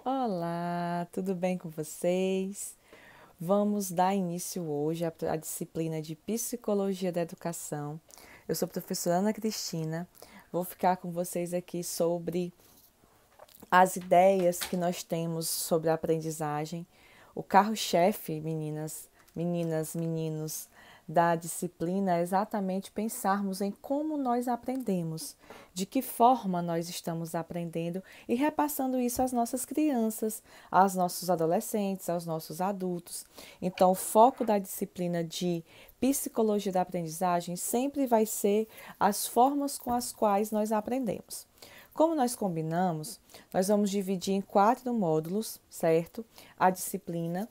Olá, tudo bem com vocês? Vamos dar início hoje à disciplina de Psicologia da Educação. Eu sou a professora Ana Cristina, vou ficar com vocês aqui sobre as ideias que nós temos sobre a aprendizagem. O carro-chefe, meninos, da disciplina é exatamente pensarmos em como nós aprendemos, de que forma nós estamos aprendendo e repassando isso às nossas crianças, aos nossos adolescentes, aos nossos adultos. Então, o foco da disciplina de psicologia da aprendizagem sempre vai ser as formas com as quais nós aprendemos. Como nós combinamos, nós vamos dividir em 4 módulos, certo? A disciplina.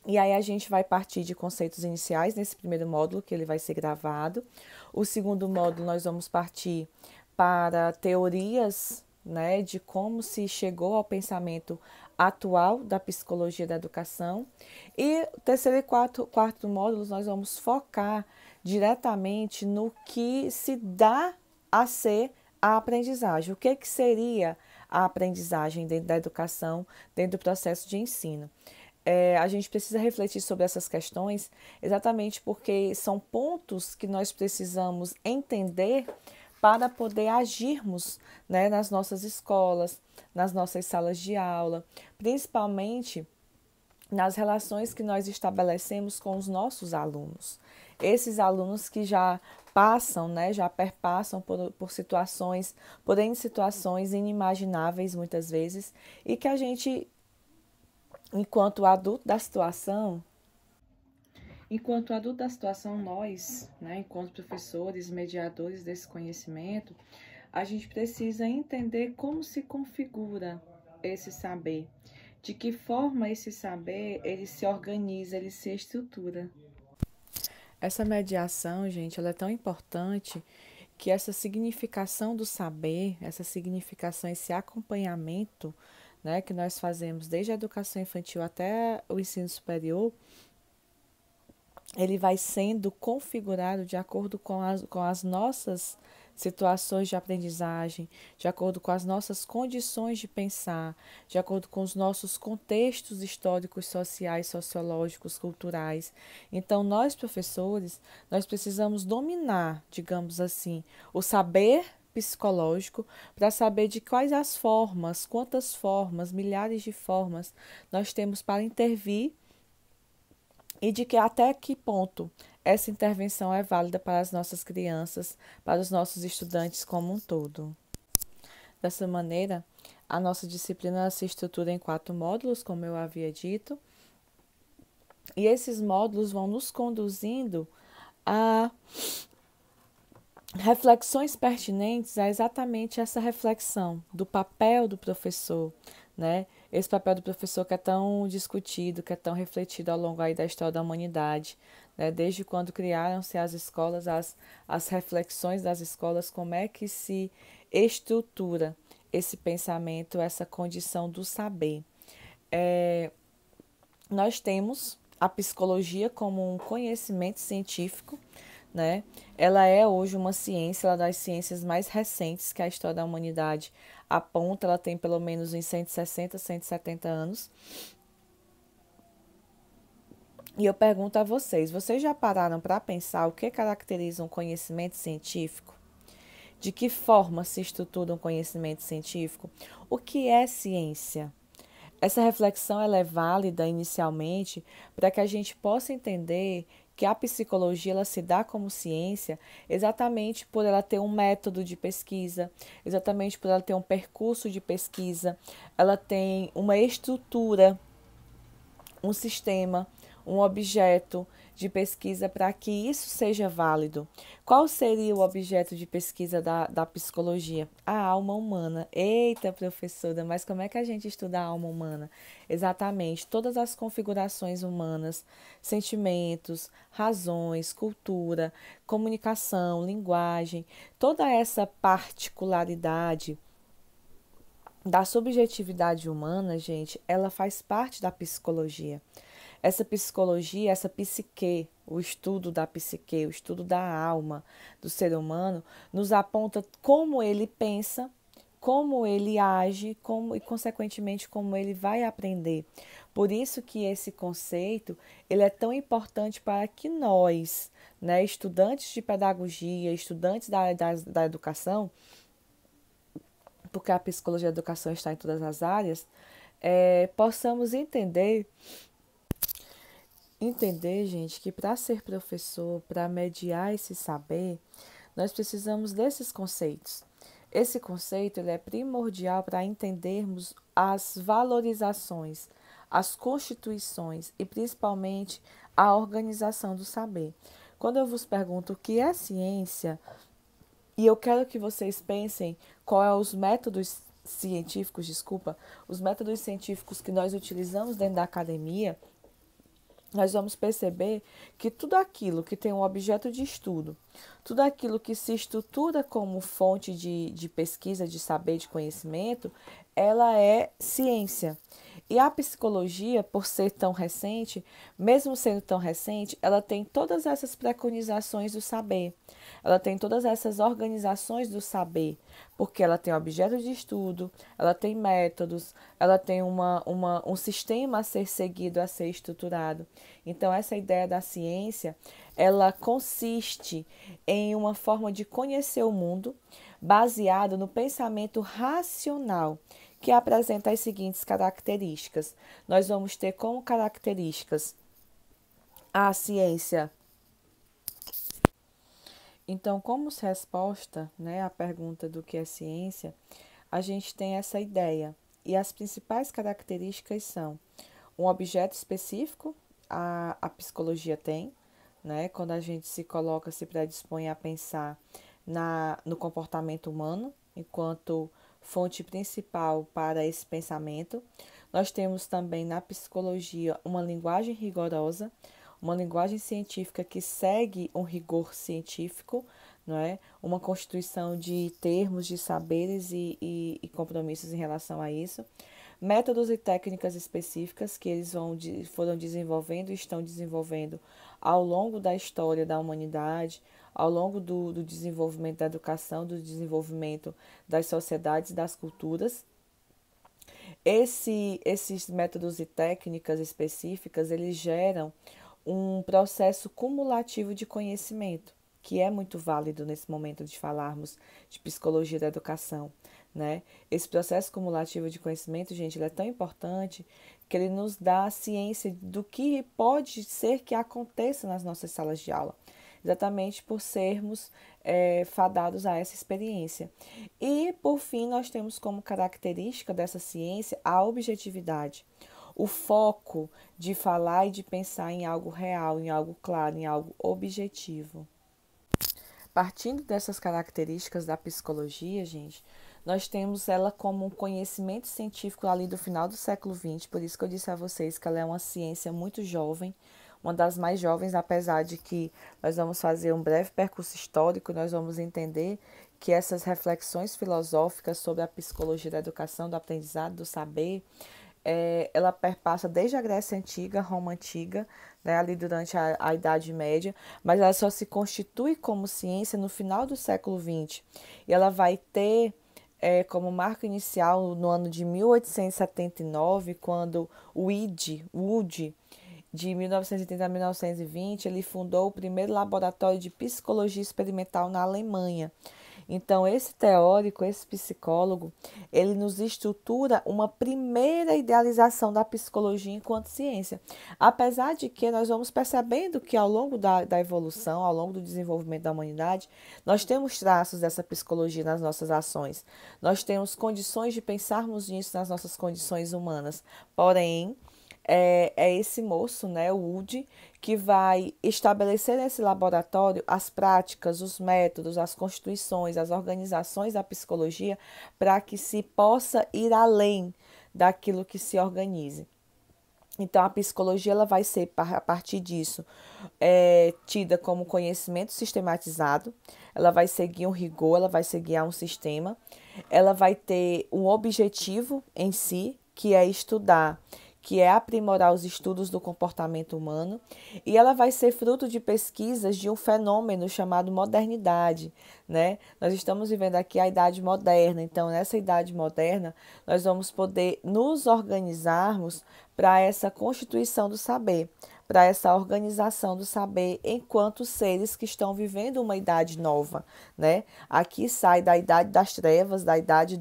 E aí a gente vai partir de conceitos iniciais nesse primeiro módulo, que ele vai ser gravado. O segundo módulo nós vamos partir para teorias, né, de como se chegou ao pensamento atual da psicologia da educação. E o terceiro e quarto módulos nós vamos focar diretamente no que se dá a ser a aprendizagem. O que seria a aprendizagem dentro da educação, dentro do processo de ensino? A gente precisa refletir sobre essas questões exatamente porque são pontos que nós precisamos entender para poder agirmos, né, nas nossas escolas, nas nossas salas de aula, principalmente nas relações que nós estabelecemos com os nossos alunos. Esses alunos que já passam, né, já perpassam por situações, porém situações inimagináveis muitas vezes, e que a gente, enquanto adulto da situação, nós, né, enquanto professores, mediadores desse conhecimento, a gente precisa entender como se configura esse saber, de que forma esse saber ele se organiza, ele se estrutura. Essa mediação, gente, ela é tão importante que essa significação do saber, essa significação, esse acompanhamento, né, que nós fazemos desde a educação infantil até o ensino superior, ele vai sendo configurado de acordo com as nossas situações de aprendizagem, de acordo com as nossas condições de pensar, de acordo com os nossos contextos históricos, sociais, sociológicos, culturais. Então, nós, professores, nós precisamos dominar, digamos assim, o saber psicológico para saber de quais as formas, quantas formas, milhares de formas nós temos para intervir e de que até que ponto essa intervenção é válida para as nossas crianças, para os nossos estudantes como um todo. Dessa maneira, a nossa disciplina se estrutura em 4 módulos, como eu havia dito, e esses módulos vão nos conduzindo a reflexões pertinentes a exatamente essa reflexão do papel do professor, né? Esse papel do professor que é tão discutido, que é tão refletido ao longo aí da história da humanidade, né? Desde quando criaram-se as escolas, as reflexões das escolas, como é que se estrutura esse pensamento, essa condição do saber. Nós temos a psicologia como um conhecimento científico, né? Ela é hoje uma ciência, ela é das ciências mais recentes que a história da humanidade aponta, ela tem pelo menos uns 160, 170 anos. E eu pergunto a vocês, vocês já pararam para pensar o que caracteriza um conhecimento científico? De que forma se estrutura um conhecimento científico? O que é ciência? Essa reflexão ela é válida inicialmente para que a gente possa entender que a psicologia ela se dá como ciência exatamente por ela ter um método de pesquisa, exatamente por ela ter um percurso de pesquisa, ela tem uma estrutura, um sistema, um objeto de pesquisa para que isso seja válido. Qual seria o objeto de pesquisa da psicologia? A alma humana. Eita, professora, mas como é que a gente estuda a alma humana? Exatamente, todas as configurações humanas, sentimentos, razões, cultura, comunicação, linguagem, toda essa particularidade da subjetividade humana, gente, ela faz parte da psicologia. Essa psicologia, essa psique, o estudo da psique, o estudo da alma do ser humano, nos aponta como ele pensa, como ele age e, consequentemente, como ele vai aprender. Por isso que esse conceito ele é tão importante para que nós, né, estudantes de pedagogia, estudantes da educação, porque a psicologia da educação está em todas as áreas, possamos entender, gente, que para ser professor, para mediar esse saber, nós precisamos desses conceitos. Esse conceito ele é primordial para entendermos as valorizações, as constituições e principalmente a organização do saber. Quando eu vos pergunto o que é ciência, e eu quero que vocês pensem qual é os métodos científicos, os métodos científicos que nós utilizamos dentro da academia, nós vamos perceber que tudo aquilo que tem um objeto de estudo, tudo aquilo que se estrutura como fonte de pesquisa, de saber, de conhecimento, ela é ciência. E a psicologia, por ser tão recente, mesmo sendo tão recente, ela tem todas essas preconizações do saber. Ela tem todas essas organizações do saber, porque ela tem objeto de estudo, ela tem métodos, ela tem um sistema a ser seguido, a ser estruturado. Então, essa ideia da ciência, ela consiste em uma forma de conhecer o mundo baseado no pensamento racional, que apresenta as seguintes características. Nós vamos ter como características a ciência. Então, como resposta, né, à pergunta do que é ciência, a gente tem essa ideia. E as principais características são um objeto específico, a psicologia tem, né, quando a gente se predispõe a pensar no comportamento humano, enquanto fonte principal para esse pensamento. Nós temos também na psicologia uma linguagem rigorosa, uma linguagem científica que segue um rigor científico, não é? Uma constituição de termos, de saberes e compromissos em relação a isso. Métodos e técnicas específicas que eles foram desenvolvendo e estão desenvolvendo ao longo da história da humanidade, ao longo do desenvolvimento da educação, do desenvolvimento das sociedades e das culturas. Esses métodos e técnicas específicas, eles geram um processo cumulativo de conhecimento, que é muito válido nesse momento de falarmos de psicologia da educação, né? Esse processo cumulativo de conhecimento, gente, ele é tão importante que ele nos dá a ciência do que pode ser que aconteça nas nossas salas de aula, exatamente por sermos fadados a essa experiência. E, por fim, nós temos como característica dessa ciência a objetividade, o foco de falar e de pensar em algo real, em algo claro, em algo objetivo. Partindo dessas características da psicologia, gente, nós temos ela como um conhecimento científico ali do final do século XX, por isso que eu disse a vocês que ela é uma ciência muito jovem, uma das mais jovens, apesar de que nós vamos fazer um breve percurso histórico, nós vamos entender que essas reflexões filosóficas sobre a psicologia da educação, do aprendizado, do saber, ela perpassa desde a Grécia Antiga, Roma Antiga, né, ali durante a Idade Média, mas ela só se constitui como ciência no final do século XX. E ela vai ter como marco inicial no ano de 1879, quando o Wood, de 1930 a 1920, ele fundou o primeiro laboratório de psicologia experimental na Alemanha. Então, esse teórico, esse psicólogo, ele nos estrutura uma primeira idealização da psicologia enquanto ciência. Apesar de que nós vamos percebendo que ao longo da evolução, ao longo do desenvolvimento da humanidade, nós temos traços dessa psicologia nas nossas ações. Nós temos condições de pensarmos nisso nas nossas condições humanas. Porém, é esse moço, né, o Wood, que vai estabelecer nesse laboratório as práticas, os métodos, as constituições, as organizações da psicologia para que se possa ir além daquilo que se organize. Então, a psicologia ela vai ser, a partir disso, tida como conhecimento sistematizado, ela vai seguir um rigor, ela vai seguir um sistema, ela vai ter um objetivo em si, que é estudar que é aprimorar os estudos do comportamento humano, e ela vai ser fruto de pesquisas de um fenômeno chamado modernidade, né? Nós estamos vivendo aqui a idade moderna, então nessa idade moderna nós vamos poder nos organizarmos para essa constituição do saber, para essa organização do saber enquanto seres que estão vivendo uma idade nova, né? Aqui sai da idade das trevas, da idade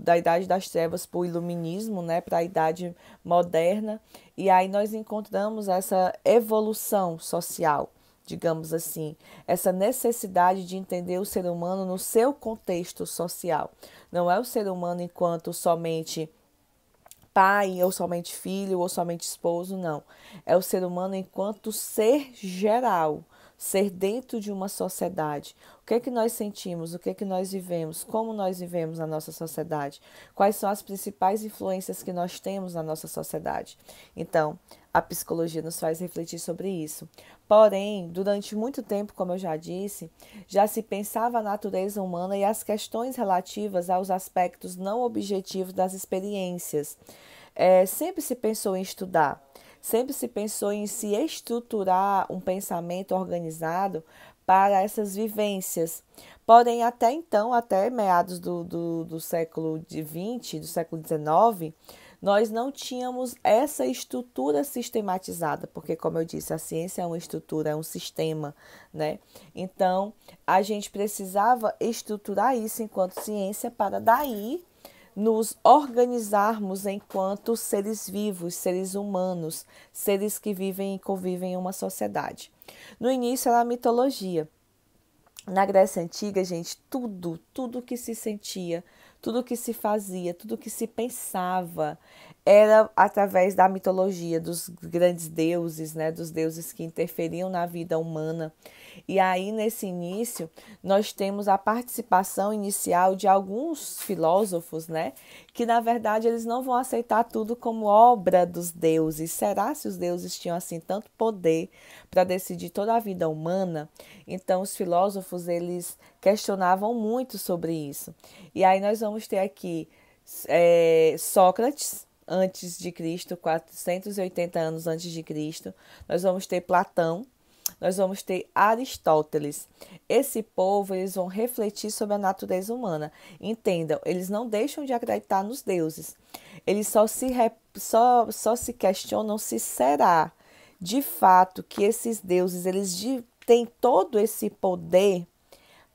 da idade das trevas para o iluminismo, né? Para a idade moderna, e aí nós encontramos essa evolução social, digamos assim, essa necessidade de entender o ser humano no seu contexto social. Não é o ser humano enquanto somente pai, ou somente filho, ou somente esposo, não. É o ser humano enquanto ser geral, ser dentro de uma sociedade. O que é que nós sentimos, o que é que nós vivemos, como nós vivemos na nossa sociedade, quais são as principais influências que nós temos na nossa sociedade. Então, a psicologia nos faz refletir sobre isso. Porém, durante muito tempo, como eu já disse, já se pensava a natureza humana e as questões relativas aos aspectos não objetivos das experiências. Sempre se pensou em estudar, sempre se pensou em se estruturar um pensamento organizado para essas vivências. Porém, até então, até meados do século XX, do século XIX, nós não tínhamos essa estrutura sistematizada, porque, como eu disse, a ciência é uma estrutura, é um sistema, né? Então, a gente precisava estruturar isso enquanto ciência para daí nos organizarmos enquanto seres vivos, seres humanos, seres que vivem e convivem em uma sociedade. No início era a mitologia. Na Grécia Antiga, gente, tudo que se sentia, tudo que se fazia, tudo que se pensava era através da mitologia, dos grandes deuses, né, dos deuses que interferiam na vida humana. E aí, nesse início, nós temos a participação inicial de alguns filósofos, né, que na verdade eles não vão aceitar tudo como obra dos deuses. Será se os deuses tinham assim tanto poder para decidir toda a vida humana? Então, os filósofos, eles questionavam muito sobre isso. E aí nós vamos ter aqui Sócrates, antes de Cristo, 480 anos antes de Cristo. Nós vamos ter Platão, nós vamos ter Aristóteles. Esse povo, eles vão refletir sobre a natureza humana. Entendam, eles não deixam de acreditar nos deuses. Eles só se questionam se será de fato que esses deuses, têm todo esse poder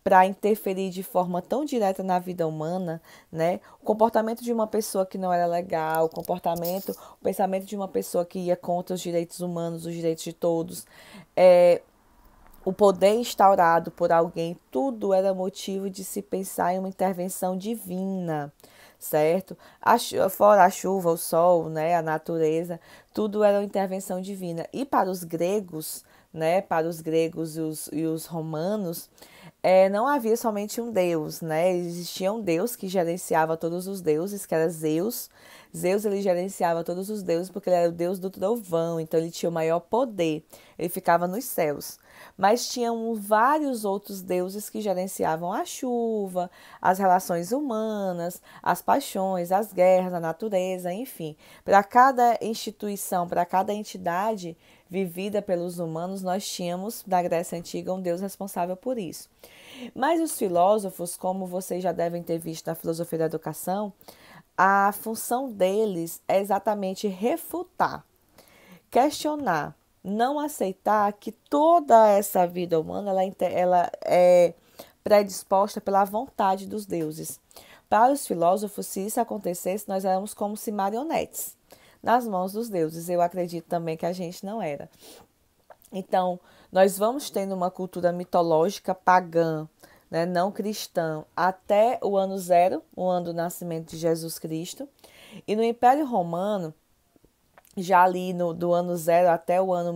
para interferir de forma tão direta na vida humana, né? O comportamento de uma pessoa que não era legal, o pensamento de uma pessoa que ia contra os direitos humanos, os direitos de todos, o poder instaurado por alguém, tudo era motivo de se pensar em uma intervenção divina, certo? Fora a chuva, o sol, né, a natureza, tudo era uma intervenção divina. E para os gregos, né, para os gregos e os romanos, não havia somente um Deus, né? Existia um Deus que gerenciava todos os deuses, que era Zeus. Zeus, ele gerenciava todos os deuses porque ele era o Deus do trovão, então ele tinha o maior poder, ele ficava nos céus. Mas tinham vários outros deuses que gerenciavam a chuva, as relações humanas, as paixões, as guerras, a natureza, enfim. Para cada instituição, para cada entidade vivida pelos humanos, nós tínhamos, na Grécia Antiga, um Deus responsável por isso. Mas os filósofos, como vocês já devem ter visto na filosofia da educação, a função deles é exatamente refutar, questionar, não aceitar que toda essa vida humana ela é predisposta pela vontade dos deuses. Para os filósofos, se isso acontecesse, nós éramos como se marionetes nas mãos dos deuses. Eu acredito também que a gente não era. Então, nós vamos tendo uma cultura mitológica pagã, né, não cristã, até o ano zero, o ano do nascimento de Jesus Cristo. E no Império Romano, já ali do ano zero até o ano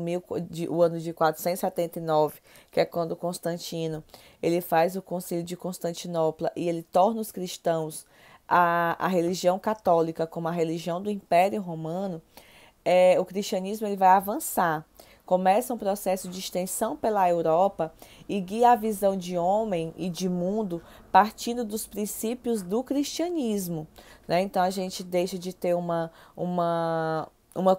de 479, que é quando Constantino ele faz o Concílio de Constantinopla e ele torna os cristãos a religião católica como a religião do Império Romano, o cristianismo ele vai avançar começa um processo de extensão pela Europa e guia a visão de homem e de mundo partindo dos princípios do cristianismo, né? Então a gente deixa de ter uma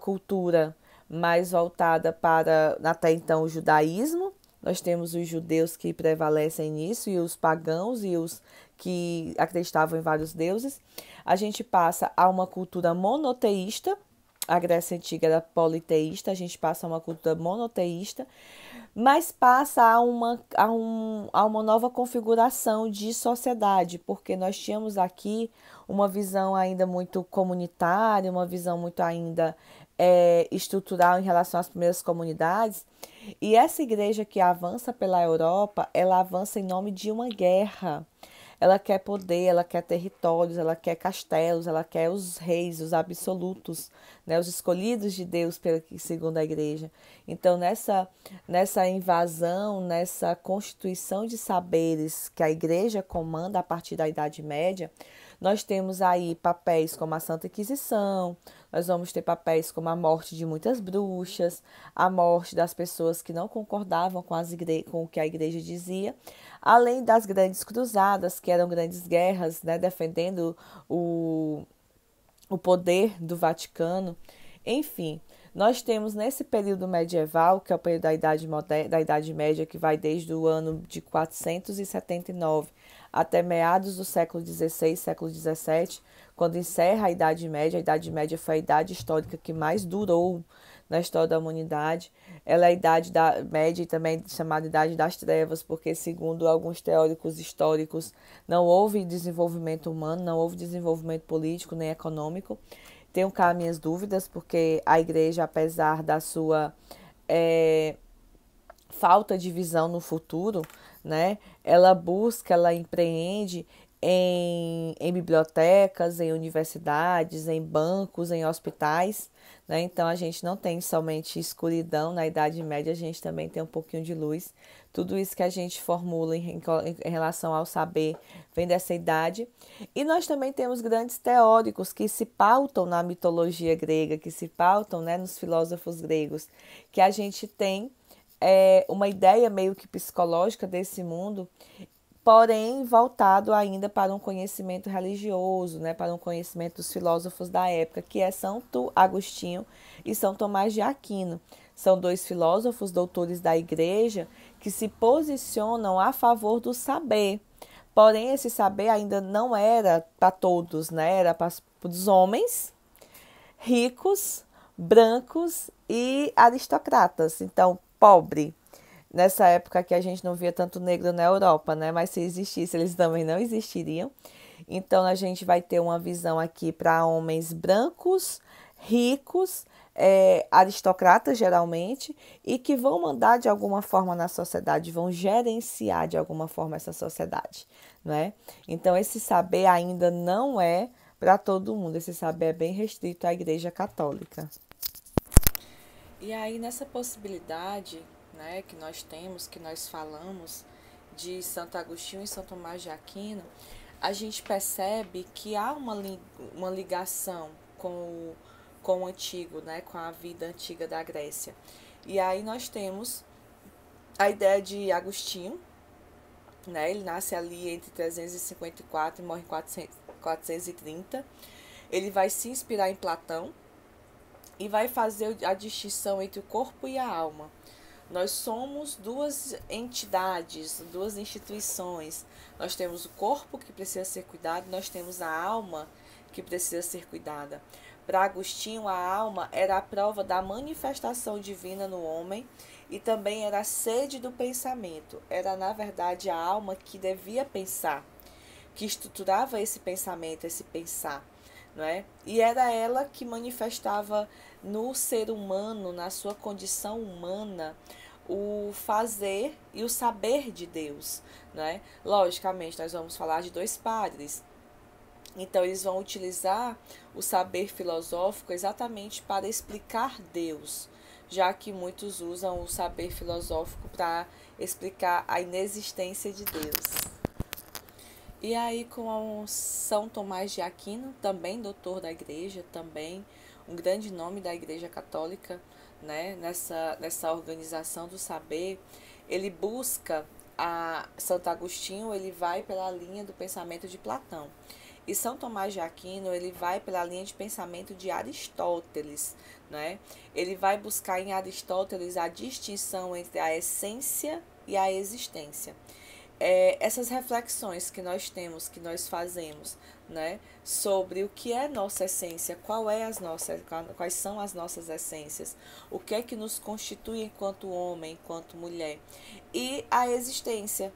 cultura mais voltada para até então o judaísmo. Nós temos os judeus que prevalecem nisso e os pagãos e os que acreditavam em vários deuses. A gente passa a uma cultura monoteísta. A Grécia Antiga era politeísta, a gente passa a uma cultura monoteísta, mas passa a uma nova configuração de sociedade, porque nós tínhamos aqui uma visão ainda muito comunitária, uma visão muito ainda estrutural em relação às primeiras comunidades, e essa igreja que avança pela Europa, ela avança em nome de uma guerra. Ela quer poder, ela quer territórios, ela quer castelos, ela quer os reis, os absolutos, né, os escolhidos de Deus, segundo a igreja. Então, nessa invasão, nessa constituição de saberes que a igreja comanda a partir da Idade Média, nós temos aí papéis como a Santa Inquisição, nós vamos ter papéis como a morte de muitas bruxas, a morte das pessoas que não concordavam com o que a igreja dizia, além das grandes cruzadas, que eram grandes guerras, né, defendendo o poder do Vaticano. Enfim, nós temos nesse período medieval, que é o período da Idade Média, que vai desde o ano de 479 até meados do século XVI, século XVII, quando encerra a Idade Média. A Idade Média foi a idade histórica que mais durou na história da humanidade. Ela é a Idade da Média e também chamada Idade das Trevas, porque, segundo alguns teóricos históricos, não houve desenvolvimento humano, não houve desenvolvimento político nem econômico. Tenho cá minhas dúvidas, porque a igreja, apesar da sua falta de visão no futuro, né, ela empreende em bibliotecas, em universidades, em bancos, em hospitais, né? Então a gente não tem somente escuridão na Idade Média, a gente também tem um pouquinho de luz. Tudo isso que a gente formula em relação ao saber vem dessa idade. E nós também temos grandes teóricos que se pautam na mitologia grega, que se pautam, né, nos filósofos gregos, que a gente tem uma ideia meio que psicológica desse mundo, porém voltado ainda para um conhecimento religioso, né, para um conhecimento dos filósofos da época, que é Santo Agostinho e São Tomás de Aquino. São dois filósofos, doutores da igreja, que se posicionam a favor do saber. Porém, esse saber ainda não era para todos, né? Era para os homens ricos, brancos e aristocratas. Então, pobre. Nessa época que a gente não via tanto negro na Europa, né? Mas se existisse, eles também não existiriam. Então, a gente vai ter uma visão aqui para homens brancos, ricos, aristocratas geralmente, e que vão mandar de alguma forma na sociedade, vão gerenciar de alguma forma essa sociedade, né? Então, esse saber ainda não é para todo mundo, esse saber é bem restrito à Igreja Católica. E aí, nessa possibilidade, né, que nós temos, que nós falamos de Santo Agostinho e São Tomás de Aquino, a gente percebe que há uma ligação com o antigo, né, com a vida antiga da Grécia. E aí nós temos a ideia de Agostinho, né, ele nasce ali entre 354 e morre em 430. Ele vai se inspirar em Platão e vai fazer a distinção entre o corpo e a alma. Nós somos duas entidades, duas instituições. Nós temos o corpo que precisa ser cuidado, nós temos a alma que precisa ser cuidada. Para Agostinho, a alma era a prova da manifestação divina no homem e também era a sede do pensamento. Era, na verdade, a alma que devia pensar, que estruturava esse pensamento, esse pensar, não é? E era ela que manifestava no ser humano, na sua condição humana, o fazer e o saber de Deus, né? Logicamente, nós vamos falar de dois padres. Então, eles vão utilizar o saber filosófico exatamente para explicar Deus, já que muitos usam o saber filosófico para explicar a inexistência de Deus. E aí, com São Tomás de Aquino, também doutor da igreja, também um grande nome da Igreja Católica, né, nessa organização do saber, ele busca Santo Agostinho, ele vai pela linha do pensamento de Platão. E São Tomás de Aquino, ele vai pela linha de pensamento de Aristóteles, né? Ele vai buscar em Aristóteles a distinção entre a essência e a existência. Essas reflexões que nós temos, que nós fazemos, né, sobre o que é nossa essência, quais são as nossas essências, o que é que nos constitui enquanto homem, enquanto mulher, e a existência,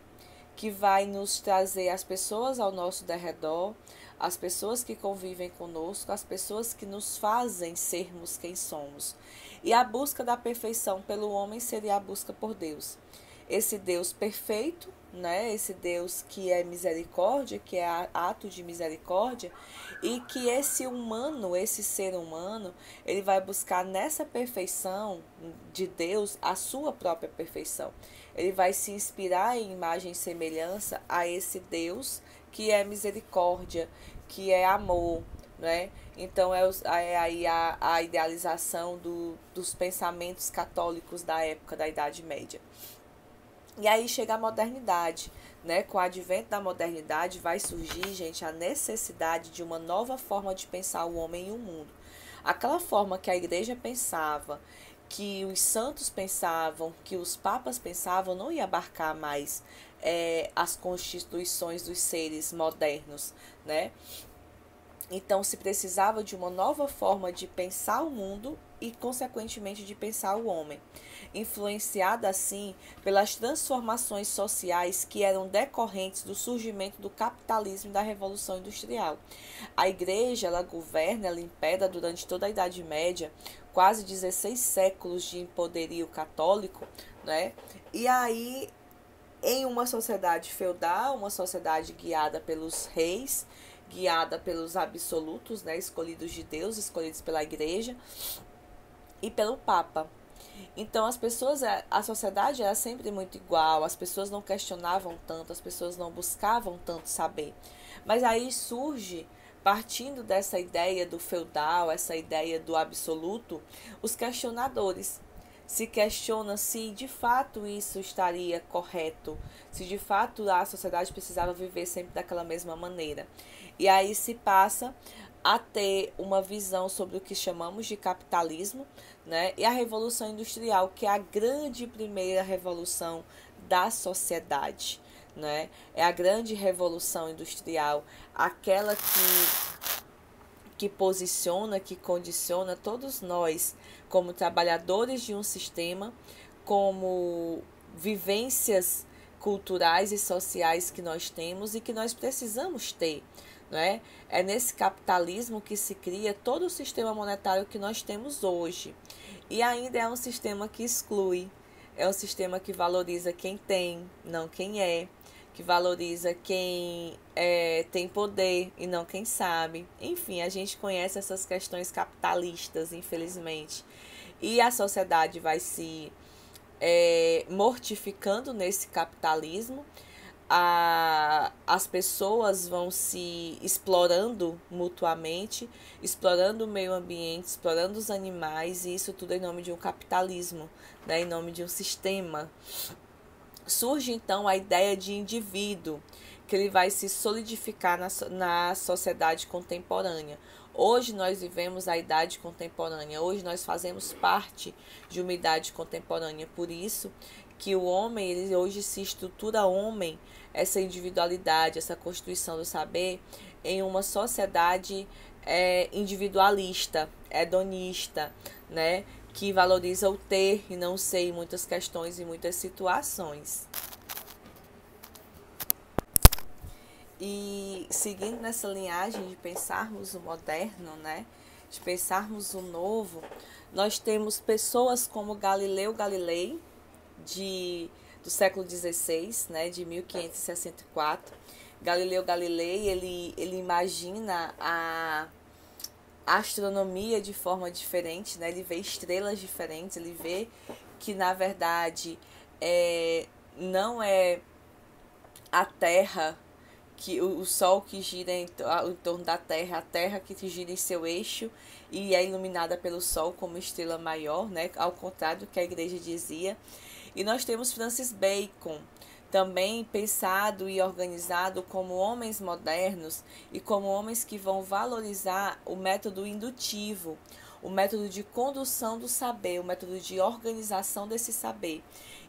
que vai nos trazer as pessoas ao nosso derredor, as pessoas que convivem conosco, as pessoas que nos fazem sermos quem somos. E a busca da perfeição pelo homem seria a busca por Deus. Esse Deus perfeito, né? Esse Deus que é misericórdia, que é ato de misericórdia, e que esse humano, esse ser humano, ele vai buscar nessa perfeição de Deus a sua própria perfeição. Ele vai se inspirar em imagem e semelhança a esse Deus que é misericórdia, que é amor, né? Então é aí a idealização dos pensamentos católicos da época da Idade Média. E aí chega a modernidade, né? Com o advento da modernidade vai surgir, gente, a necessidade de uma nova forma de pensar o homem e o mundo. Aquela forma que a igreja pensava, que os santos pensavam, que os papas pensavam, não ia abarcar mais as constituições dos seres modernos, né? Então se precisava de uma nova forma de pensar o mundo e, consequentemente, de pensar o homem, influenciada assim pelas transformações sociais que eram decorrentes do surgimento do capitalismo e da Revolução Industrial. A igreja, ela governa, ela impera durante toda a Idade Média, quase 16 séculos de poderio católico, né? E aí, em uma sociedade feudal, uma sociedade guiada pelos reis, guiada pelos absolutos, né, escolhidos de Deus, escolhidos pela igreja e pelo Papa. Então a sociedade era sempre muito igual, as pessoas não questionavam tanto, as pessoas não buscavam tanto saber. Mas aí surge, partindo dessa ideia do feudal, essa ideia do absoluto, os questionadores. Se questiona se de fato isso estaria correto, se de fato a sociedade precisava viver sempre daquela mesma maneira. E aí se passa a ter uma visão sobre o que chamamos de capitalismo, né? E a Revolução Industrial, que é a grande primeira revolução da sociedade, né? É a grande revolução industrial, aquela que posiciona, que condiciona todos nós como trabalhadores de um sistema, como vivências culturais e sociais que nós temos e que nós precisamos ter, não é? É nesse capitalismo que se cria todo o sistema monetário que nós temos hoje. E ainda é um sistema que exclui, é um sistema que valoriza quem tem, não quem é, que valoriza quem tem poder e não quem sabe. Enfim, a gente conhece essas questões capitalistas, infelizmente. E a sociedade vai se mortificando nesse capitalismo. As pessoas vão se explorando mutuamente, explorando o meio ambiente, explorando os animais, e isso tudo em nome de um capitalismo, né, em nome de um sistema. Surge então a ideia de indivíduo, que ele vai se solidificar na sociedade contemporânea. Hoje nós vivemos a idade contemporânea, hoje nós fazemos parte de uma idade contemporânea, por isso que o homem, ele hoje se estrutura homem, essa individualidade, essa constituição do saber, em uma sociedade individualista, hedonista, né? Que valoriza o ter e não ser em muitas questões e muitas situações. E seguindo nessa linhagem de pensarmos o moderno, né, de pensarmos o novo, nós temos pessoas como Galileu Galilei, do século XVI, né, de 1564. Galileu Galilei, ele imagina a astronomia de forma diferente, né? Ele vê estrelas diferentes, ele vê que na verdade não é a Terra que o Sol que gira em torno da Terra, a Terra que gira em seu eixo e é iluminada pelo Sol como estrela maior, né? Ao contrário do que a igreja dizia. E nós temos Francis Bacon, também pensado e organizado como homens modernos e como homens que vão valorizar o método indutivo, o método de condução do saber, o método de organização desse saber.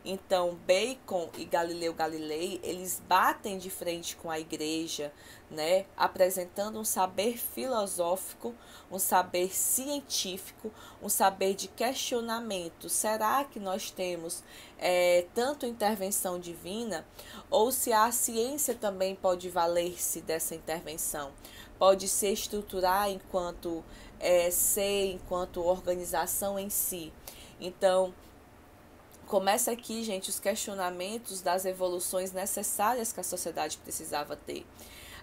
Então, Bacon e Galileu Galilei, eles batem de frente com a igreja, né, apresentando um saber filosófico, um saber científico, um saber de questionamento. Será que nós temos tanto intervenção divina, ou se a ciência também pode valer-se dessa intervenção? Pode se estruturar enquanto ser, enquanto organização em si. Então, começa aqui, gente, os questionamentos das evoluções necessárias que a sociedade precisava ter.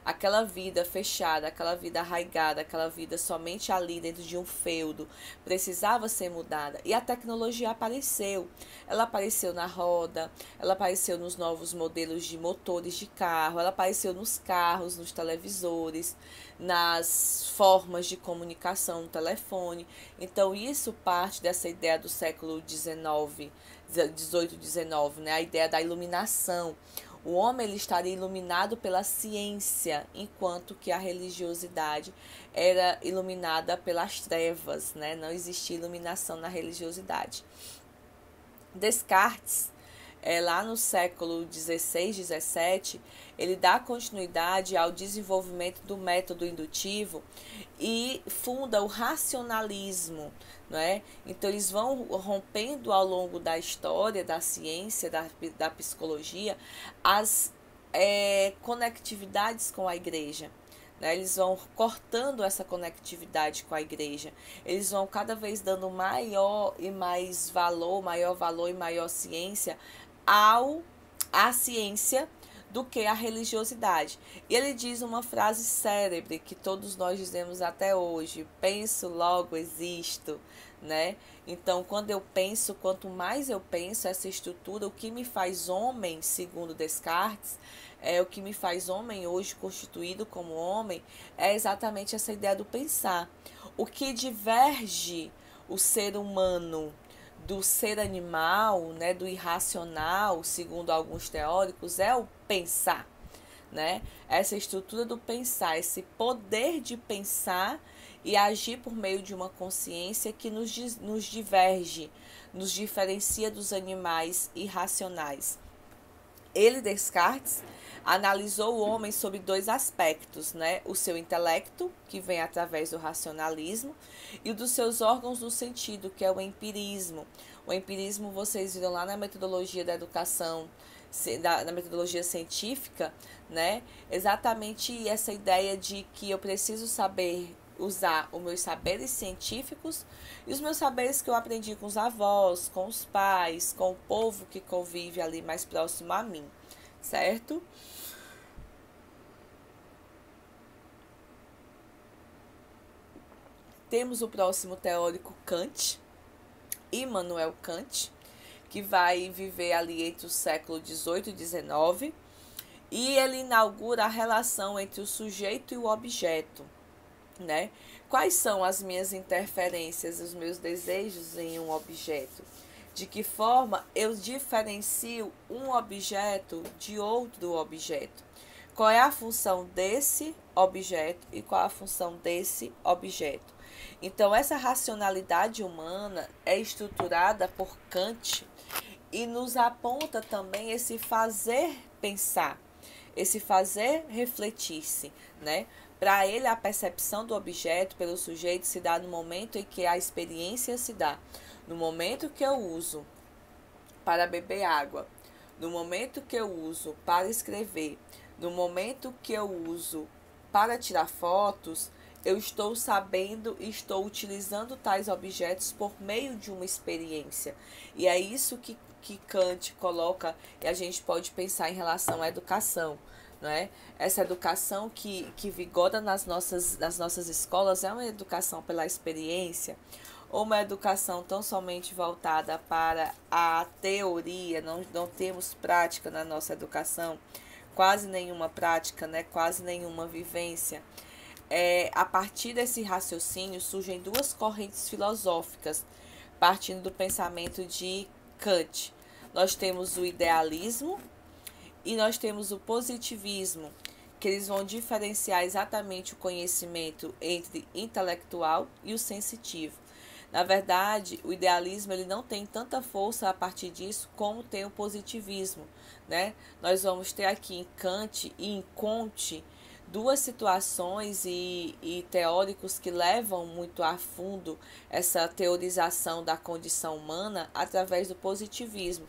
Aquela vida fechada, aquela vida arraigada, aquela vida somente ali dentro de um feudo, precisava ser mudada. E a tecnologia apareceu. Ela apareceu na roda, ela apareceu nos novos modelos de motores de carro, ela apareceu nos carros, nos televisores, nas formas de comunicação, no telefone. Então, isso parte dessa ideia do século XIX, 18, 19, né? A ideia da iluminação. O homem ele estaria iluminado pela ciência, enquanto que a religiosidade era iluminada pelas trevas, né? Não existia iluminação na religiosidade. Descartes, lá no século XVI, XVII, ele dá continuidade ao desenvolvimento do método indutivo e funda o racionalismo, não é? Então eles vão rompendo ao longo da história, da ciência, da psicologia, as conectividades com a igreja. Eles vão cortando essa conectividade com a igreja. Eles vão cada vez dando maior e mais valor, e maior ciência à ciência do que a religiosidade. E ele diz uma frase célebre que todos nós dizemos até hoje: penso, logo existo, né? Então, quando eu penso, quanto mais eu penso, essa estrutura, o que me faz homem, segundo Descartes, o que me faz homem hoje, constituído como homem, é exatamente essa ideia do pensar. O que diverge o ser humano do ser animal, né, do irracional, segundo alguns teóricos, é o pensar, né? Essa estrutura do pensar, esse poder de pensar e agir por meio de uma consciência que nos diverge, nos diferencia dos animais irracionais. Ele, Descartes, analisou o homem sob dois aspectos, né? O seu intelecto, que vem através do racionalismo, e o dos seus órgãos do sentido, que é o empirismo. O empirismo, vocês viram lá na metodologia da educação, na metodologia científica, né? Exatamente essa ideia de que eu preciso saber usar os meus saberes científicos e os meus saberes que eu aprendi com os avós, com os pais, com o povo que convive ali mais próximo a mim, certo? Temos o próximo teórico, Kant, Immanuel Kant, que vai viver ali entre o século XVIII e XIX, e ele inaugura a relação entre o sujeito e o objeto, né? Quais são as minhas interferências, os meus desejos em um objeto? De que forma eu diferencio um objeto de outro objeto? Qual é a função desse objeto e qual a função desse objeto? Então, essa racionalidade humana é estruturada por Kant e nos aponta também esse fazer pensar, esse fazer refletir-se, né? Para ele, a percepção do objeto pelo sujeito se dá no momento em que a experiência se dá. No momento que eu uso para beber água, no momento que eu uso para escrever, no momento que eu uso para tirar fotos, eu estou sabendo e estou utilizando tais objetos por meio de uma experiência. E é isso que Kant coloca, e a gente pode pensar em relação à educação. Não é? Essa educação que vigora nas nossas escolas é uma educação pela experiência, ou uma educação tão somente voltada para a teoria, não temos prática na nossa educação, quase nenhuma prática, né? Quase nenhuma vivência. A partir desse raciocínio surgem duas correntes filosóficas, partindo do pensamento de Kant. Nós temos o idealismo e nós temos o positivismo, que eles vão diferenciar exatamente o conhecimento entre intelectual e o sensitivo. Na verdade, o idealismo ele não tem tanta força a partir disso como tem o positivismo, né? Nós vamos ter aqui em Kant e em Comte duas situações e teóricos que levam muito a fundo essa teorização da condição humana através do positivismo.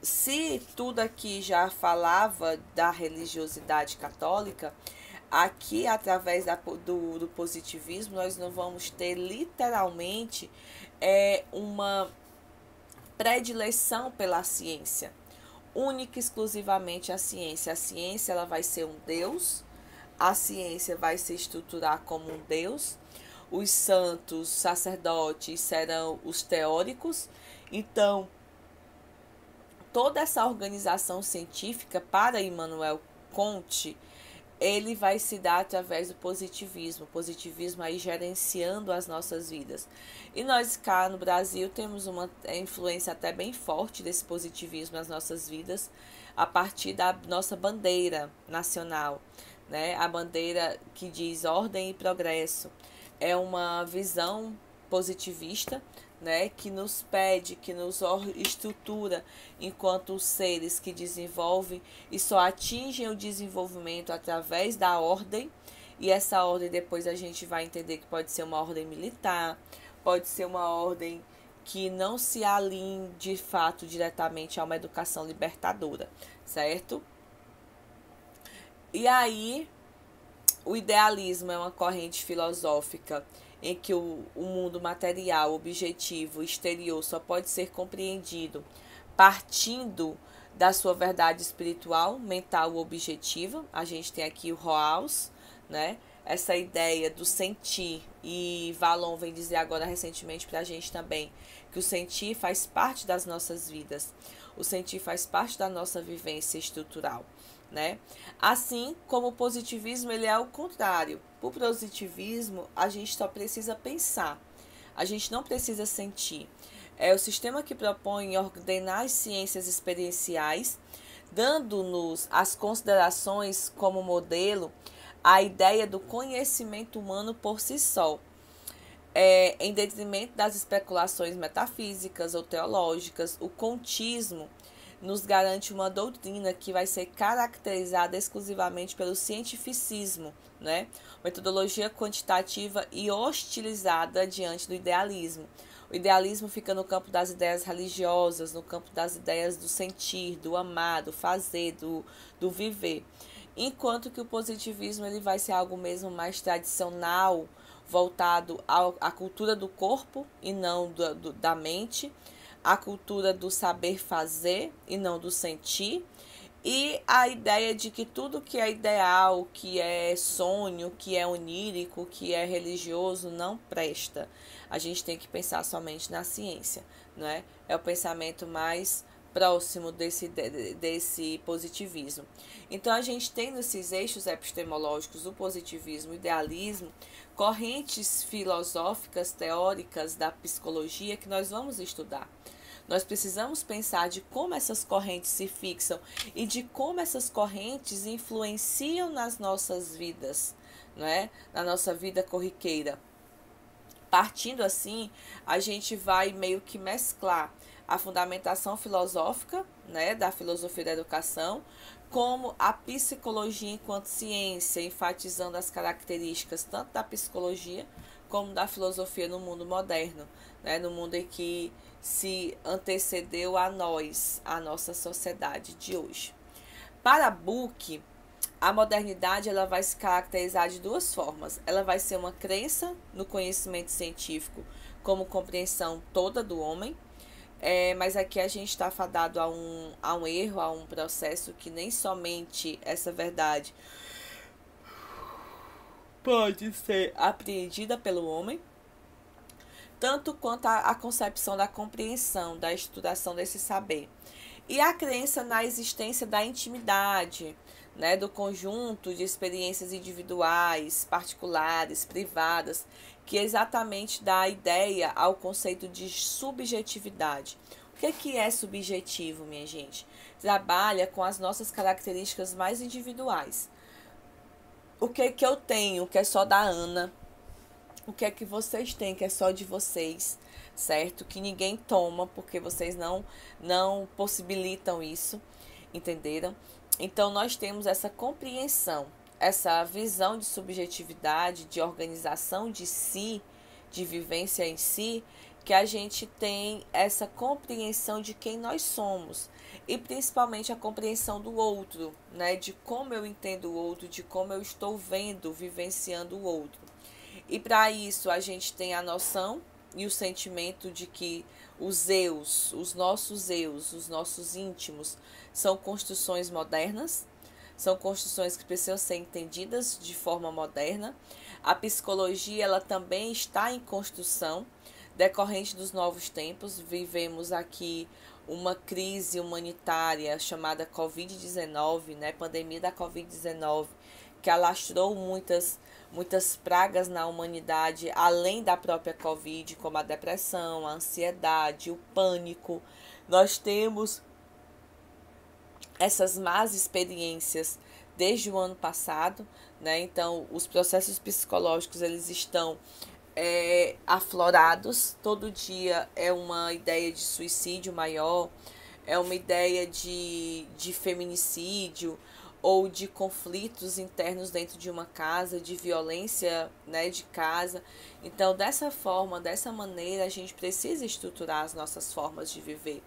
Se tudo aqui já falava da religiosidade católica, aqui através do positivismo nós não vamos ter literalmente uma predileção pela ciência, única e exclusivamente a ciência. A ciência ela vai ser um Deus, a ciência vai se estruturar como um Deus, os santos sacerdotes serão os teóricos. Então, toda essa organização científica para Immanuel Kant, ele vai se dar através do positivismo, o positivismo aí gerenciando as nossas vidas. E nós cá no Brasil temos uma influência até bem forte desse positivismo nas nossas vidas, a partir da nossa bandeira nacional, né? A bandeira que diz ordem e progresso. É uma visão positivista, né, que nos pede, que nos estrutura enquanto seres que desenvolvem e só atingem o desenvolvimento através da ordem, e essa ordem depois a gente vai entender que pode ser uma ordem militar, pode ser uma ordem que não se alinhe de fato diretamente a uma educação libertadora, certo? E aí, o idealismo é uma corrente filosófica em que o mundo material, objetivo, exterior só pode ser compreendido partindo da sua verdade espiritual, mental ou objetiva. A gente tem aqui o Rawls, né? Essa ideia do sentir, e Valon vem dizer agora recentemente para a gente também que o sentir faz parte das nossas vidas, o sentir faz parte da nossa vivência estrutural, né? Assim como o positivismo ele é o contrário. O positivismo a gente só precisa pensar, a gente não precisa sentir. É o sistema que propõe ordenar as ciências experienciais, dando-nos as considerações como modelo a ideia do conhecimento humano por si só, em detrimento das especulações metafísicas ou teológicas. O contismo nos garante uma doutrina que vai ser caracterizada exclusivamente pelo cientificismo, né? Metodologia quantitativa e hostilizada diante do idealismo. O idealismo fica no campo das ideias religiosas, no campo das ideias do sentir, do amar, do fazer, do viver. Enquanto que o positivismo ele vai ser algo mesmo mais tradicional, voltado à cultura do corpo e não da mente, a cultura do saber fazer e não do sentir, e a ideia de que tudo que é ideal, que é sonho, que é onírico, que é religioso, não presta. A gente tem que pensar somente na ciência, não é? É o pensamento mais próximo desse positivismo. Então, a gente tem nesses eixos epistemológicos, o positivismo, o idealismo, correntes filosóficas, teóricas da psicologia que nós vamos estudar. Nós precisamos pensar de como essas correntes se fixam e de como essas correntes influenciam nas nossas vidas, né? Na nossa vida corriqueira. Partindo assim, a gente vai meio que mesclar a fundamentação filosófica, né, da filosofia da educação, como a psicologia enquanto ciência, enfatizando as características tanto da psicologia como da filosofia no mundo moderno, né, no mundo em que se antecedeu a nós, a nossa sociedade de hoje. Para Buch, a modernidade ela vai se caracterizar de duas formas. Ela vai ser uma crença no conhecimento científico como compreensão toda do homem, mas aqui a gente está fadado a um erro, a um processo que nem somente essa verdade pode ser apreendida pelo homem, tanto quanto a concepção da compreensão, da estruturação desse saber. E a crença na existência da intimidade, né, do conjunto de experiências individuais, particulares, privadas, que exatamente dá a ideia ao conceito de subjetividade. O que é subjetivo, minha gente? Trabalha com as nossas características mais individuais. O que eu tenho, que é só da Ana? O que vocês têm, que é só de vocês, certo? Que ninguém toma, porque vocês não possibilitam isso, entenderam? Então, nós temos essa compreensão, essa visão de subjetividade, de organização de si, de vivência em si, que a gente tem essa compreensão de quem nós somos e principalmente a compreensão do outro, né? De como eu entendo o outro, de como eu estou vendo, vivenciando o outro. E para isso a gente tem a noção e o sentimento de que os eus, os nossos íntimos, são construções modernas, são construções que precisam ser entendidas de forma moderna. A psicologia, ela também está em construção, decorrente dos novos tempos. Vivemos aqui uma crise humanitária chamada Covid-19, né? Pandemia da Covid-19, que alastrou muitas pragas na humanidade, além da própria Covid, como a depressão, a ansiedade, o pânico. Nós temos essas más experiências desde o ano passado, né? Então, os processos psicológicos, eles estão aflorados. Todo dia é uma ideia de suicídio maior, é uma ideia de feminicídio, ou de conflitos internos dentro de uma casa, de violência, né, de casa. Então, dessa forma, dessa maneira, a gente precisa estruturar as nossas formas de viver.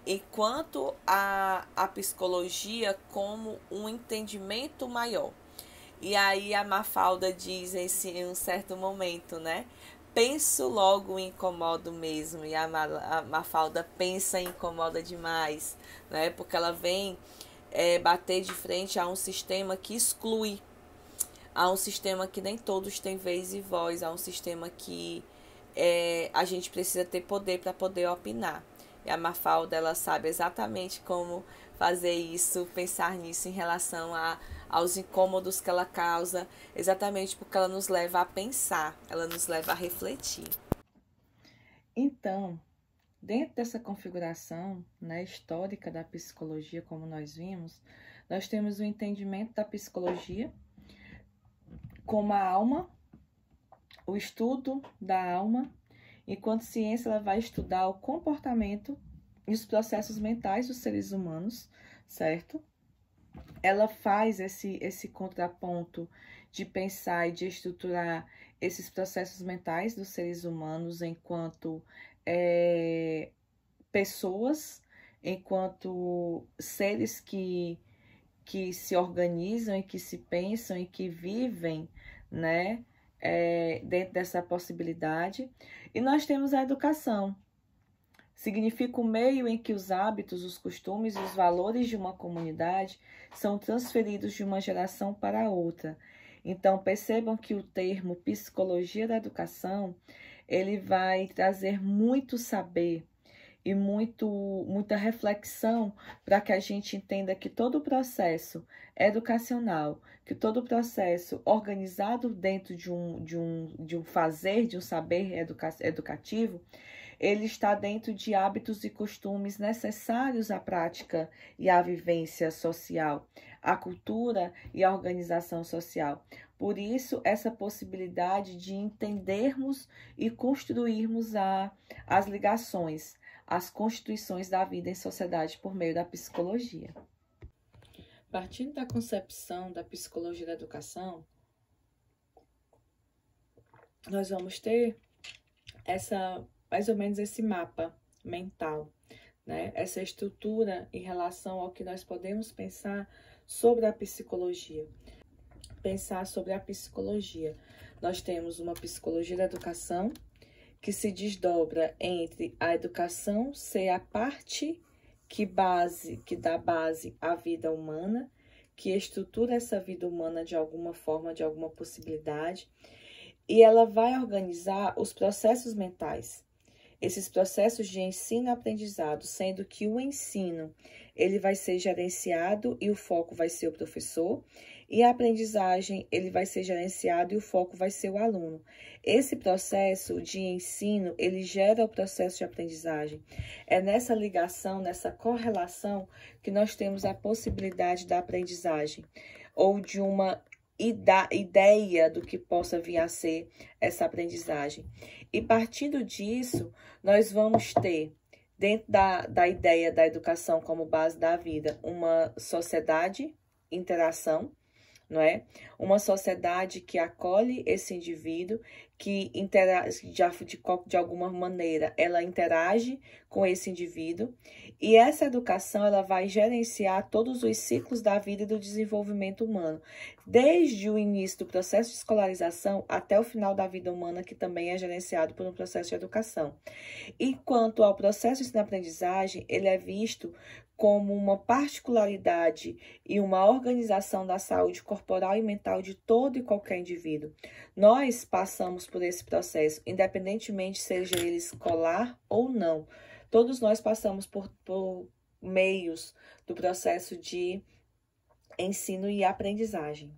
Enquanto a psicologia como um entendimento maior. E aí a Mafalda diz em um certo momento, né? Penso, logo incomodo mesmo. E a Mafalda pensa e incomoda demais, né? Porque ela vem bater de frente a um sistema que exclui, a um sistema que nem todos têm vez e voz, a um sistema que a gente precisa ter poder para poder opinar. E a Mafalda, ela sabe exatamente como fazer isso, pensar nisso em relação aos incômodos que ela causa, exatamente porque ela nos leva a pensar, ela nos leva a refletir. Então, dentro dessa configuração, né, histórica da psicologia, como nós vimos, nós temos o entendimento da psicologia como a alma, o estudo da alma. Enquanto ciência, ela vai estudar o comportamento e os processos mentais dos seres humanos, certo? Ela faz esse contraponto de pensar e de estruturar esses processos mentais dos seres humanos enquanto pessoas, enquanto seres que se organizam e que se pensam e que vivem, né, dentro dessa possibilidade. E nós temos a educação. Significa o meio em que os hábitos, os costumes e os valores de uma comunidade são transferidos de uma geração para outra. Então, percebam que o termo psicologia da educação, ele vai trazer muito saber e muita reflexão para que a gente entenda que todo o processo educacional, que todo o processo organizado dentro de um fazer, de um saber educativo, ele está dentro de hábitos e costumes necessários à prática e à vivência social, à cultura e à organização social. Por isso, essa possibilidade de entendermos e construirmos as ligações, as constituições da vida em sociedade por meio da psicologia. Partindo da concepção da psicologia da educação, nós vamos ter mais ou menos esse mapa mental, né? Essa estrutura em relação ao que nós podemos pensar sobre a psicologia. Pensar sobre a psicologia. Nós temos uma psicologia da educação que se desdobra entre a educação ser a parte que dá base à vida humana, que estrutura essa vida humana de alguma forma, de alguma possibilidade, e ela vai organizar os processos mentais. esses processos de ensino e aprendizado, sendo que o ensino ele vai ser gerenciado e o foco vai ser o professor, e a aprendizagem ele vai ser gerenciado e o foco vai ser o aluno. Esse processo de ensino, ele gera o processo de aprendizagem. É nessa ligação, nessa correlação que nós temos a possibilidade da aprendizagem, ou de uma ideia do que possa vir a ser essa aprendizagem. E partindo disso, nós vamos ter, dentro da ideia da educação como base da vida, uma sociedade, interação, não é? Uma sociedade que acolhe esse indivíduo, que interage, de alguma maneira, ela interage com esse indivíduo, e essa educação ela vai gerenciar todos os ciclos da vida e do desenvolvimento humano, desde o início do processo de escolarização até o final da vida humana, que também é gerenciado por um processo de educação. E quanto ao processo de ensino-aprendizagem, ele é visto como uma particularidade e uma organização da saúde corporal e mental de todo e qualquer indivíduo. Nós passamos por esse processo, independentemente seja ele escolar ou não. Todos nós passamos por meios do processo de ensino e aprendizagem.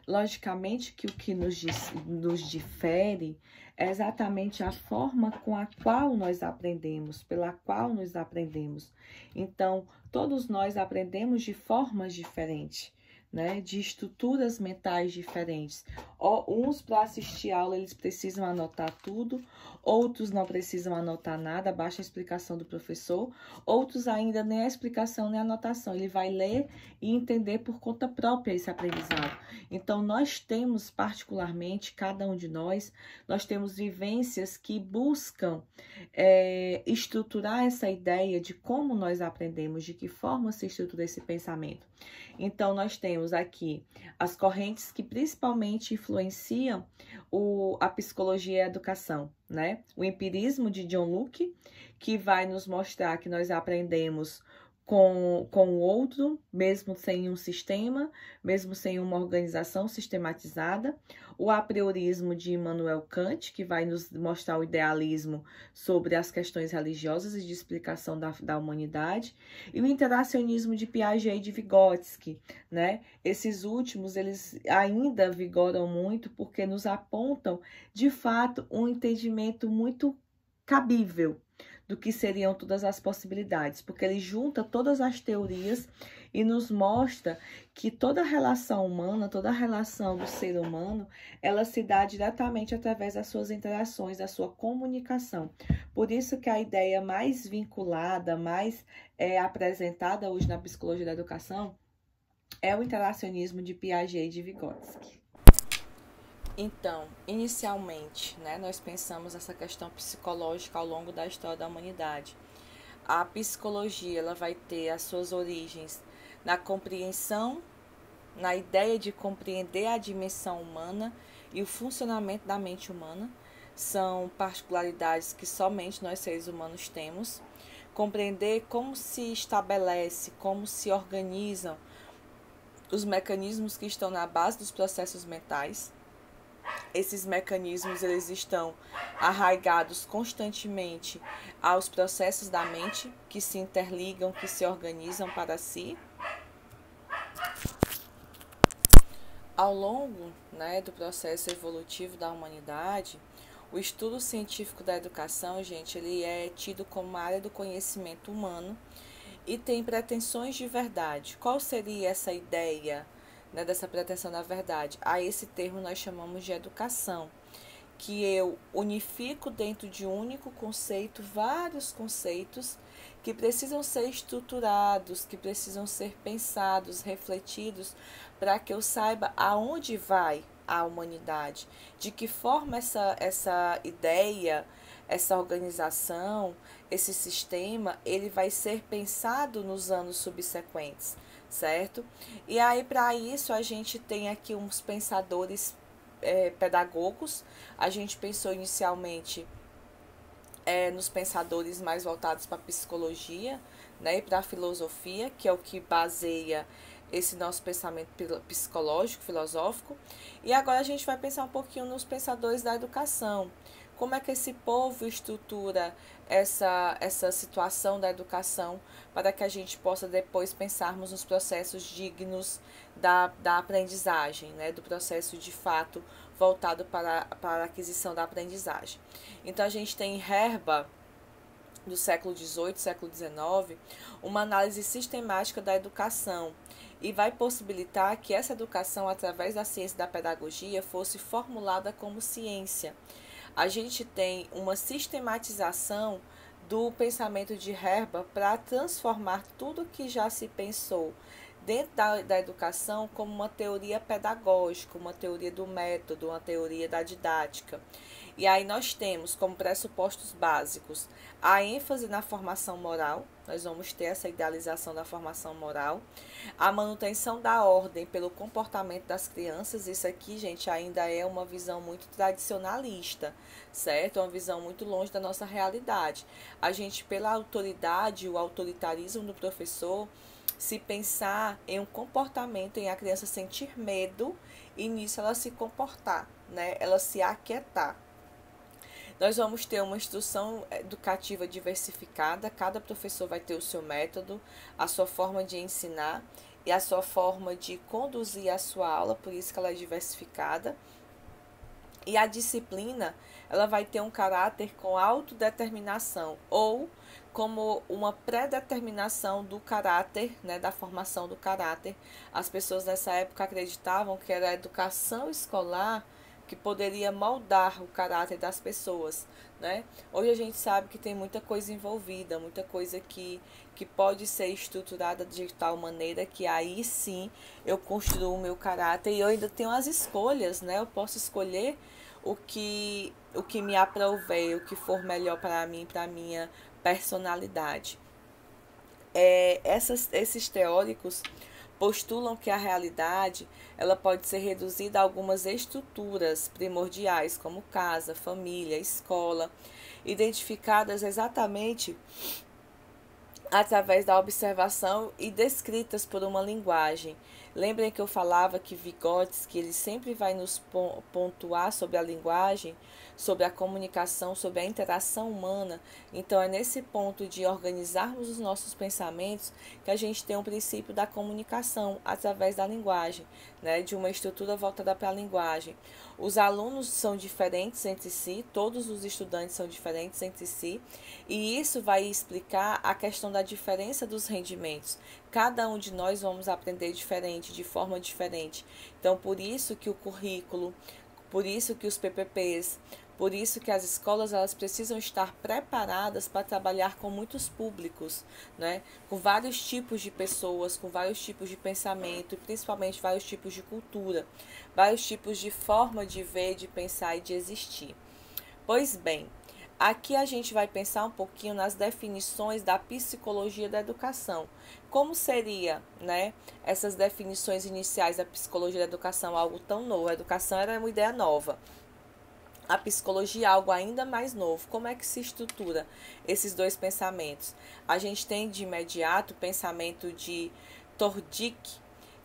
Logicamente que o que nos difere é exatamente a forma com a qual nós aprendemos, pela qual nós aprendemos. Então, todos nós aprendemos de formas diferentes, né? De estruturas mentais diferentes. Uns para assistir aula eles precisam anotar tudo, outros não precisam anotar nada, basta a explicação do professor, outros ainda nem a explicação nem a anotação, ele vai ler e entender por conta própria esse aprendizado. Então, nós temos particularmente, cada um de nós temos vivências que buscam estruturar essa ideia de como nós aprendemos, de que forma se estrutura esse pensamento. Então, nós temos aqui as correntes que principalmente influenciam a psicologia e a educação, né? O empirismo de John Locke, que vai nos mostrar que nós aprendemos com o outro, mesmo sem um sistema, mesmo sem uma organização sistematizada. O apriorismo de Immanuel Kant, que vai nos mostrar o idealismo sobre as questões religiosas e de explicação da humanidade. E o interacionismo de Piaget e de Vygotsky, né? Esses últimos, eles ainda vigoram muito porque nos apontam, de fato, um entendimento muito cabível do que seriam todas as possibilidades, porque ele junta todas as teorias e nos mostra que toda a relação humana, toda a relação do ser humano, ela se dá diretamente através das suas interações, da sua comunicação. Por isso que a ideia mais vinculada, mais apresentada hoje na psicologia da educação é o interacionismo de Piaget e de Vygotsky. Então, inicialmente, né, nós pensamos essa questão psicológica ao longo da história da humanidade. A psicologia ela vai ter as suas origens na compreensão, na ideia de compreender a dimensão humana e o funcionamento da mente humana. São particularidades que somente nós seres humanos temos. Compreender como se estabelece, como se organizam os mecanismos que estão na base dos processos mentais. Esses mecanismos eles estão arraigados constantemente aos processos da mente que se interligam, que se organizam para si. Ao longo, né, do processo evolutivo da humanidade, o estudo científico da educação, gente, ele é tido como uma área do conhecimento humano e tem pretensões de verdade. Qual seria essa ideia, né, dessa pretensão da verdade? A esse termo nós chamamos de educação, que eu unifico dentro de um único conceito vários conceitos que precisam ser estruturados, que precisam ser pensados, refletidos, para que eu saiba aonde vai a humanidade, de que forma essa ideia, essa organização, esse sistema, ele vai ser pensado nos anos subsequentes, certo? E aí, para isso, a gente tem aqui uns pensadores pedagogos. A gente pensou inicialmente nos pensadores mais voltados para a psicologia, né, e para a filosofia, que é o que baseia esse nosso pensamento psicológico, filosófico. E agora a gente vai pensar um pouquinho nos pensadores da educação. como é que esse povo estrutura essa situação da educação para que a gente possa depois pensarmos nos processos dignos da aprendizagem, né? Do processo de fato voltado para a aquisição da aprendizagem. Então, a gente tem Herba, do século XVIII, século XIX, uma análise sistemática da educação e vai possibilitar que essa educação, através da ciência da pedagogia, fosse formulada como ciência. A gente tem uma sistematização do pensamento de Herba para transformar tudo que já se pensou dentro da educação como uma teoria pedagógica, uma teoria do método, uma teoria da didática. E aí nós temos como pressupostos básicos a ênfase na formação moral, nós vamos ter essa idealização da formação moral, a manutenção da ordem pelo comportamento das crianças, isso aqui, gente, ainda é uma visão muito tradicionalista, certo? Uma visão muito longe da nossa realidade. A gente, pela autoridade, o autoritarismo do professor, se pensar em um comportamento, em a criança sentir medo e nisso ela se comportar, né? Ela se aquietar. Nós vamos ter uma instrução educativa diversificada, cada professor vai ter o seu método, a sua forma de ensinar e a sua forma de conduzir a sua aula, por isso que ela é diversificada. E a disciplina, ela vai ter um caráter com autodeterminação ou como uma predeterminação do caráter, né, da formação do caráter. As pessoas nessa época acreditavam que era a educação escolar que poderia moldar o caráter das pessoas, né? Hoje a gente sabe que tem muita coisa envolvida, muita coisa que pode ser estruturada de tal maneira que aí sim eu construo o meu caráter e eu ainda tenho as escolhas, né? Eu posso escolher o que me aprouver, o que for melhor para mim, para a minha personalidade. Esses teóricos postulam que a realidade ela pode ser reduzida a algumas estruturas primordiais, como casa, família, escola, identificadas exatamente através da observação e descritas por uma linguagem. Lembrem que eu falava que Vygotsky ele sempre vai nos pontuar sobre a linguagem, sobre a comunicação, sobre a interação humana. Então é nesse ponto de organizarmos os nossos pensamentos que a gente tem o princípio da comunicação através da linguagem, né? De uma estrutura voltada para a linguagem. Os alunos são diferentes entre si, todos os estudantes são diferentes entre si, e isso vai explicar a questão da diferença dos rendimentos. Cada um de nós vamos aprender diferente, de forma diferente. Então, por isso que o currículo, por isso que os PPPs, por isso que as escolas elas precisam estar preparadas para trabalhar com muitos públicos, né? Com vários tipos de pessoas, com vários tipos de pensamento e principalmente vários tipos de cultura, vários tipos de forma de ver, de pensar e de existir. Pois bem, aqui a gente vai pensar um pouquinho nas definições da psicologia da educação. Como seria, né, essas definições iniciais da psicologia da educação, algo tão novo? A educação era uma ideia nova. A psicologia é algo ainda mais novo. Como é que se estrutura esses dois pensamentos? A gente tem de imediato o pensamento de Tordick.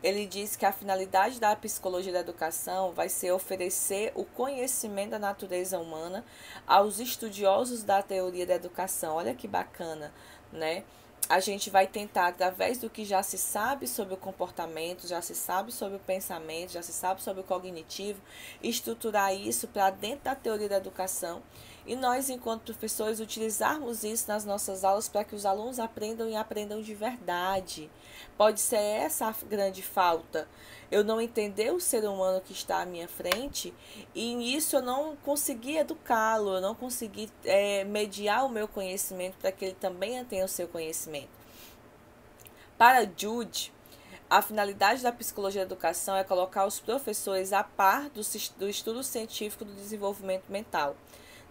Ele diz que a finalidade da psicologia da educação vai ser oferecer o conhecimento da natureza humana aos estudiosos da teoria da educação. Olha que bacana, né? A gente vai tentar, através do que já se sabe sobre o comportamento, já se sabe sobre o pensamento, já se sabe sobre o cognitivo, estruturar isso para dentro da teoria da educação e nós, enquanto professores, utilizarmos isso nas nossas aulas para que os alunos aprendam e aprendam de verdade. Pode ser essa a grande falta. Eu não entender o ser humano que está à minha frente e nisso eu não consegui educá-lo, eu não consegui mediar o meu conhecimento para que ele também tenha o seu conhecimento. Para Jude, a finalidade da psicologia da educação é colocar os professores a par do estudo científico do desenvolvimento mental.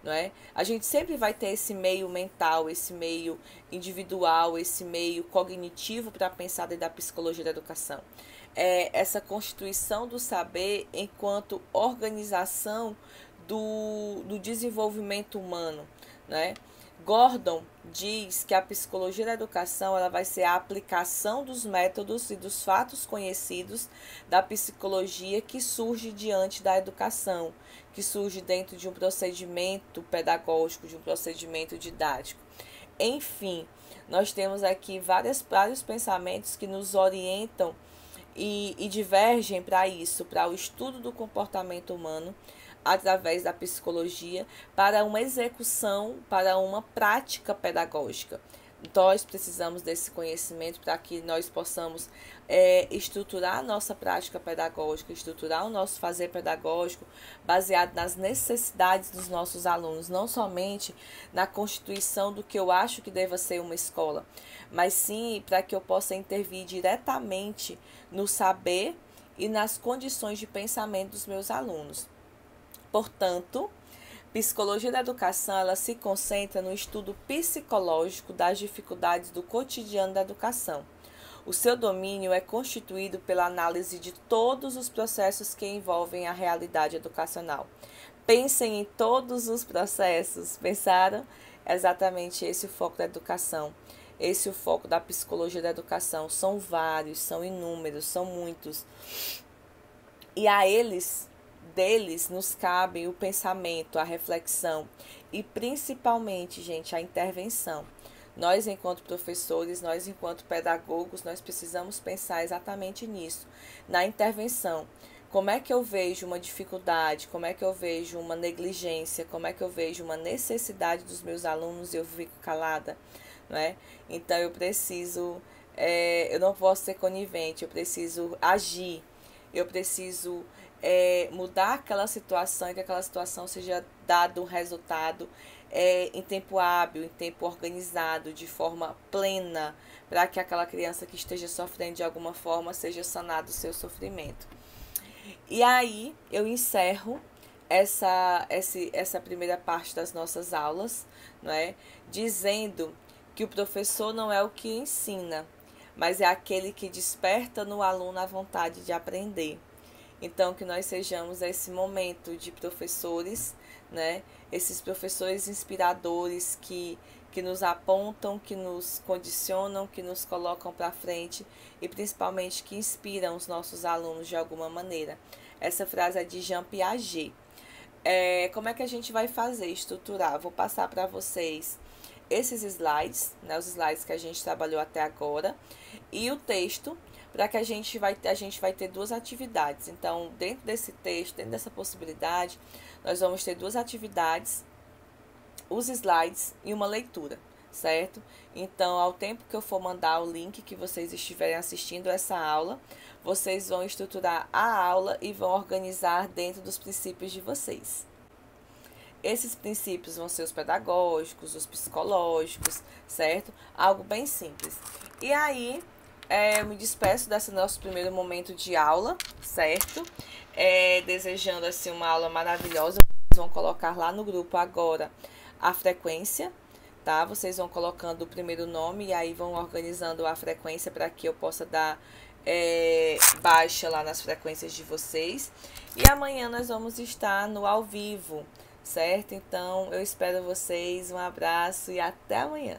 Não é? A gente sempre vai ter esse meio mental, esse meio individual, esse meio cognitivo para pensar dentro da psicologia da educação. Essa constituição do saber enquanto organização do desenvolvimento humano, né? Gordon diz que a psicologia da educação ela vai ser a aplicação dos métodos e dos fatos conhecidos da psicologia que surge diante da educação, que surge dentro de um procedimento pedagógico, de um procedimento didático. Enfim, nós temos aqui vários pensamentos que nos orientam e divergem para isso, para o estudo do comportamento humano, através da psicologia, para uma execução, para uma prática pedagógica. Nós precisamos desse conhecimento para que nós possamos estruturar a nossa prática pedagógica, estruturar o nosso fazer pedagógico baseado nas necessidades dos nossos alunos, não somente na constituição do que eu acho que deva ser uma escola, mas sim para que eu possa intervir diretamente no saber e nas condições de pensamento dos meus alunos. Portanto, psicologia da educação ela se concentra no estudo psicológico das dificuldades do cotidiano da educação. O seu domínio é constituído pela análise de todos os processos que envolvem a realidade educacional. Pensem em todos os processos. Pensaram? É exatamente esse o foco da educação. Esse é o foco da psicologia da educação. São vários, são inúmeros, são muitos. E a deles nos cabe o pensamento, a reflexão e principalmente, gente, a intervenção. Nós, enquanto professores, nós, enquanto pedagogos, nós precisamos pensar exatamente nisso, na intervenção. Como é que eu vejo uma dificuldade, como é que eu vejo uma negligência, como é que eu vejo uma necessidade dos meus alunos e eu fico calada, não é? Então, eu preciso, eu não posso ser conivente, eu preciso agir, eu preciso mudar aquela situação e que aquela situação seja dado um resultado em tempo hábil, em tempo organizado, de forma plena, para que aquela criança que esteja sofrendo de alguma forma seja sanado o seu sofrimento. E aí eu encerro essa primeira parte das nossas aulas, não é? Dizendo que o professor não é o que ensina, mas é aquele que desperta no aluno a vontade de aprender. Então, que nós sejamos esse momento de professores, né? Esses professores inspiradores que nos apontam, que nos condicionam, que nos colocam para frente e principalmente que inspiram os nossos alunos de alguma maneira. Essa frase é de Jean Piaget. Como é que a gente vai fazer, estruturar? Vou passar para vocês esses slides, né? Os slides que a gente trabalhou até agora e o texto, para que a gente vai ter duas atividades. Então, dentro desse texto, dentro dessa possibilidade, nós vamos ter duas atividades, os slides e uma leitura, certo? Então, ao tempo que eu for mandar o link que vocês estiverem assistindo essa aula, vocês vão estruturar a aula e vão organizar dentro dos princípios de vocês. Esses princípios vão ser os pedagógicos, os psicológicos, certo? Algo bem simples. E aí, eu me despeço desse nosso primeiro momento de aula, certo? Desejando assim uma aula maravilhosa. Vocês vão colocar lá no grupo agora a frequência, tá? Vocês vão colocando o primeiro nome e aí vão organizando a frequência para que eu possa dar baixa lá nas frequências de vocês. E amanhã nós vamos estar no ao vivo, certo? Então, eu espero vocês. Um abraço e até amanhã.